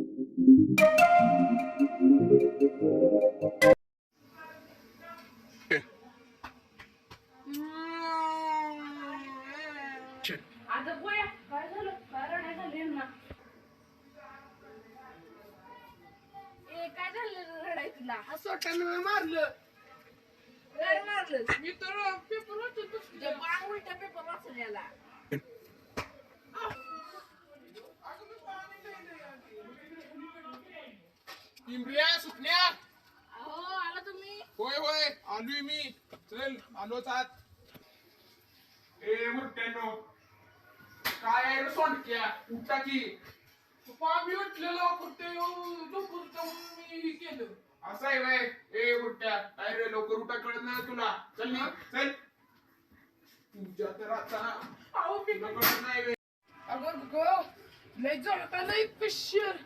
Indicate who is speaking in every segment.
Speaker 1: आता गोळ्या काय झालं काय रडायला झाली ना काय झालं रडाय तुला
Speaker 2: सोट्यानं मारलं.
Speaker 1: काय मारलं
Speaker 2: मी तर पेपर वाचत
Speaker 1: तुझ्या बाळ उलटा पेपर वाचल्याला
Speaker 2: इम्रिया सुटण्या.
Speaker 1: अहो आला तुम्ही
Speaker 2: होय होय आलोय मी. चल आलोच आत. ए मुर्ट्यानो काय आहे रे सोंडक्या उठा की. मी उठलेलो कुठे झोपून मी केलं असं आहे बाय. ए मुर्ट्या काय रे लवकर उठा कळत नाही तुला. चल ना चल. तुझ्या तर आता कळत नाही बे. अगं गो लय जळता लय पिशर.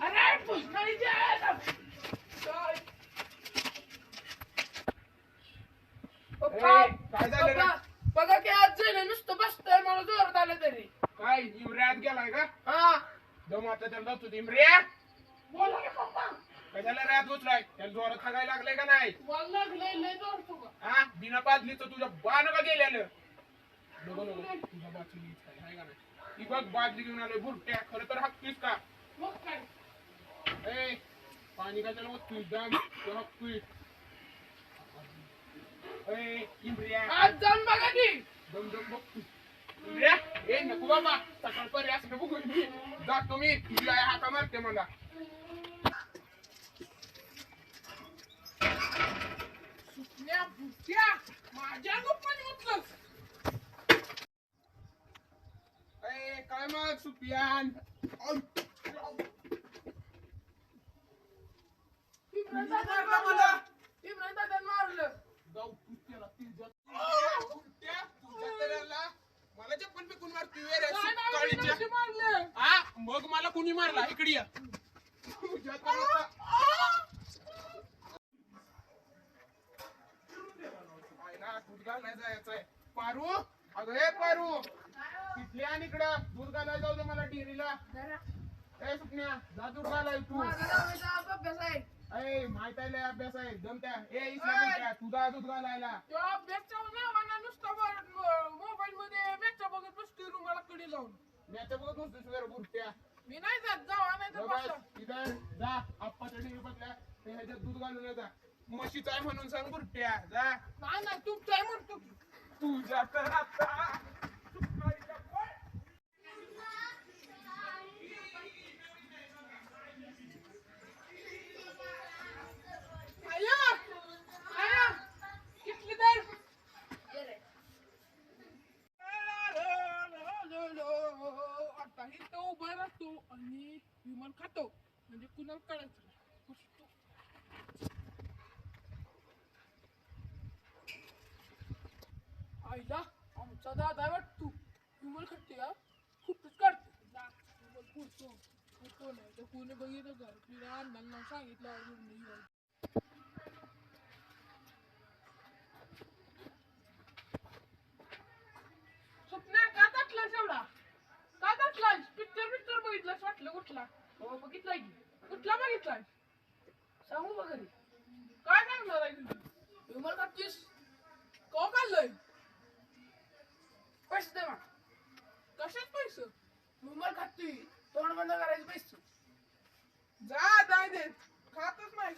Speaker 2: अरे पुष्कळी काय झालं बघा की आज जाईल नुसतं बसतंय मला जोरात आलं तरी. काय इम्र्यात गेलाय का? हा दम आता त्यांना तू इम्र्या बोला रे पप्पा. कशाला रात उचलाय त्याला जोरात हागायला लागलंय का नाही? मला लागलंय लय जोर तुला. हा बिना बादलीचं तुझ्या बाण का गेलेलं. बघ तुझ्या बाजूला आहे का नाही. ती बघ बादली घेऊन आलोय बुरट्या. खरं तर हक्कीस का? मग काय ए पाणी का त्याला तू दम तो हक्की. ए इम्रिया आज जाऊन बघा की दम दम बघ तू. इम्रिया ए नको बाबा सकाळपर्यंत असं नको करू. मी जातो मी तुला हाका मारते मला. सुटण्या बुट्या माझ्या गोपाने उचलस. ए काय मग सुपियान मारलं मला चप्पल फेकून मारतोय. हा मग मला कोणी मारला इकडे या. दूध घालायला जायचंय. पारू अगं हे पारू तिथले आणि इकडं दूध घालायला जाऊ दे मला डेअरीला. ए सुपन्या जा दूध घालाय तू. अभ्यास आहे ए माहित आहे लय अभ्यास आहे जमत्या. ए इसल्या तुझा दूध घालायला मोबाईल मध्ये मॅच बघत बसतोय रुमाला कडे लावून. मॅच बघत बसतोय बुरट्या. मी नाही जात जावा नाही इथं जा आप्पाच्या डेअरी बदल्या ह्याच्यात दूध घालून येता. म्हशीच आहे म्हणून सांग बुरट्या जा. नाही नाही तुमचं आहे म्हणतो तुझ्या तर आता. आता इथं उभा राहतो आणि विमान खातो म्हणजे कुणाला कळायचं आईला आमचा दादा वाटतो विमान खाते. हा खूपच काढतो नाही तर कोणी बघितलं का तुला अण्णांना सांगितलं. स्वप्ना का टाकलास एवढा का टाकलास? पिक्चर बघितलास वाटलं कुठला? हो बघितलाय की. कुठला बघितलाय सांगू बघ घरी. काय सांगणार आहे तुझी विमान खातीस का काढलंय? पैसे दे मग. कशात पैसे? विमान खाती तोंड बंद करायचे पैसे. जा जाय दे खातच नाही.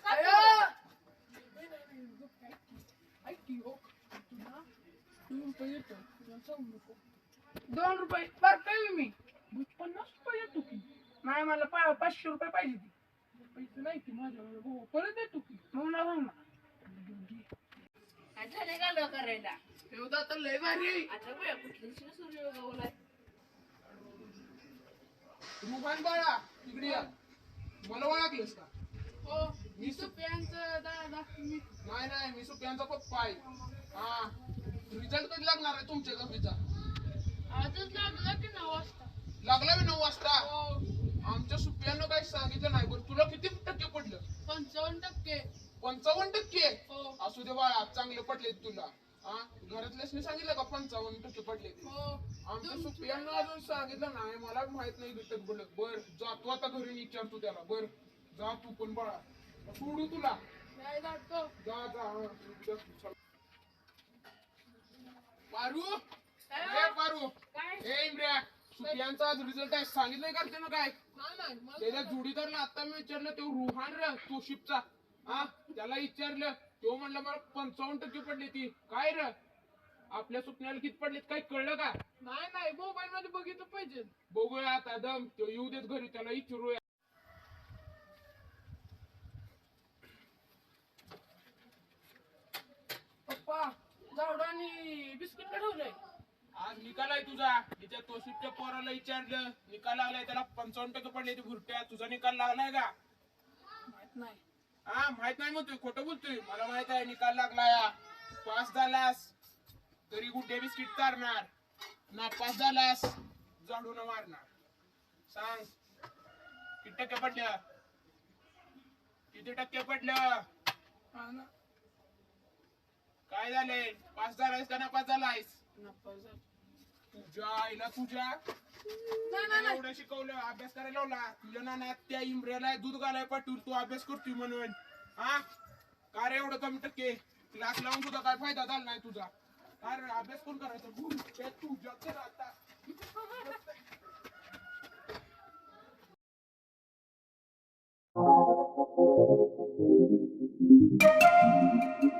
Speaker 2: ऐक की हो तुला 2 रुपये येतो तुला सांगू नको. 2 रुपये बारकाय मी 50 रुपये येतो की. नाही मला 500 रुपये पाहिजे ती. पैसे नाही की माझ्याकडे भाऊ परत येतो की. मग ना सांग ना
Speaker 1: झाले गालो करायला
Speaker 2: एवढा तर लय भारी आहे.
Speaker 1: आता बघ कुठली सूर्य उगवलाय.
Speaker 2: रुमान बाळा इकडे या. मला ओळखलंस का?
Speaker 1: हो मी सुप्यांचा दादा.
Speaker 2: नाही नाही मी सुप्यांचा पप्पा आहे. हा रिझल्ट कधी लागणार आहे तुमच्या दहावीचा?
Speaker 1: आजच लागला की 9 वाजता.
Speaker 2: लागला मी 9 वाजता. आमच्या सुप्यानं काही सांगितलं नाही. बरं तुला किती टक्के पडलं?
Speaker 1: 55%.
Speaker 2: 55%?
Speaker 1: हो
Speaker 2: असू दे बाळा चांगले पडले तुला. हा घरातल्यासनी सांगितलं का 55% पडले?
Speaker 1: हो
Speaker 2: आमच्या सुप्रियानं अजून सांगितलं नाही, मला माहित नाही भेटत बोलत. बर जातो आता घरी विचारतो त्याला. बर जा तू पण बाळा, सोडू तुला.
Speaker 1: नाही जातो.
Speaker 2: जा जा चल. पारू
Speaker 1: काय?
Speaker 2: पारू
Speaker 1: काय?
Speaker 2: ए इम्र्या, सुप्रियांचा आज रिझल्ट आहे, सांगितलंय का त्यानं काय?
Speaker 1: नाही मला
Speaker 2: त्याच्या जोडीदारला आता मी विचारलं, तो रुहान र तोशिपचा. हा त्याला विचारलं, तो म्हणलं मला 55% पडली ती. काय र आपल्या सुप्रियाला किती पडलेत काही कळलं का?
Speaker 1: नाही मोबाईल मध्ये बघितलं पाहिजे.
Speaker 2: बघूया आता दम, तो येऊ देत घरी, त्याला विचारूया.
Speaker 1: पप्पा जावडा आणि बिस्किट का ठेवलंय?
Speaker 2: आज निकाल आहे तुझा. तिच्या तोशिपच्या पोराला विचारलं, निकाल लागलाय, त्याला 55% पडले. ती भुरट्या, तुझा निकाल लागलाय का?
Speaker 1: माहित नाही.
Speaker 2: हा माहित नाही म्हणतोय, खोटं बोलतोय. मला माहित आहे निकाल लागलाय. पास झालास तरी गुड्डे बिस्किट चारणार, नापास झालास झाडून मारणार. सांग किती टक्के पडलं? किती टक्के पडलं? काय झालंय? पास झालायस का नापास झालायस?
Speaker 1: नापास झालो.
Speaker 2: तुझ्या आईला तुझ्या एवढं शिकवलं, अभ्यास करायला लावला. तुझ्या नाना त्या इम्रेला दूध घालाय पाठवून तू अभ्यास करतोय म्हणून. हा का रे एवढं कमी टक्के? क्लास लावून तुझा काय फायदा झाला नाही तुझा? अरे अभ्यास कोण करायचा? तुझ्या तर आता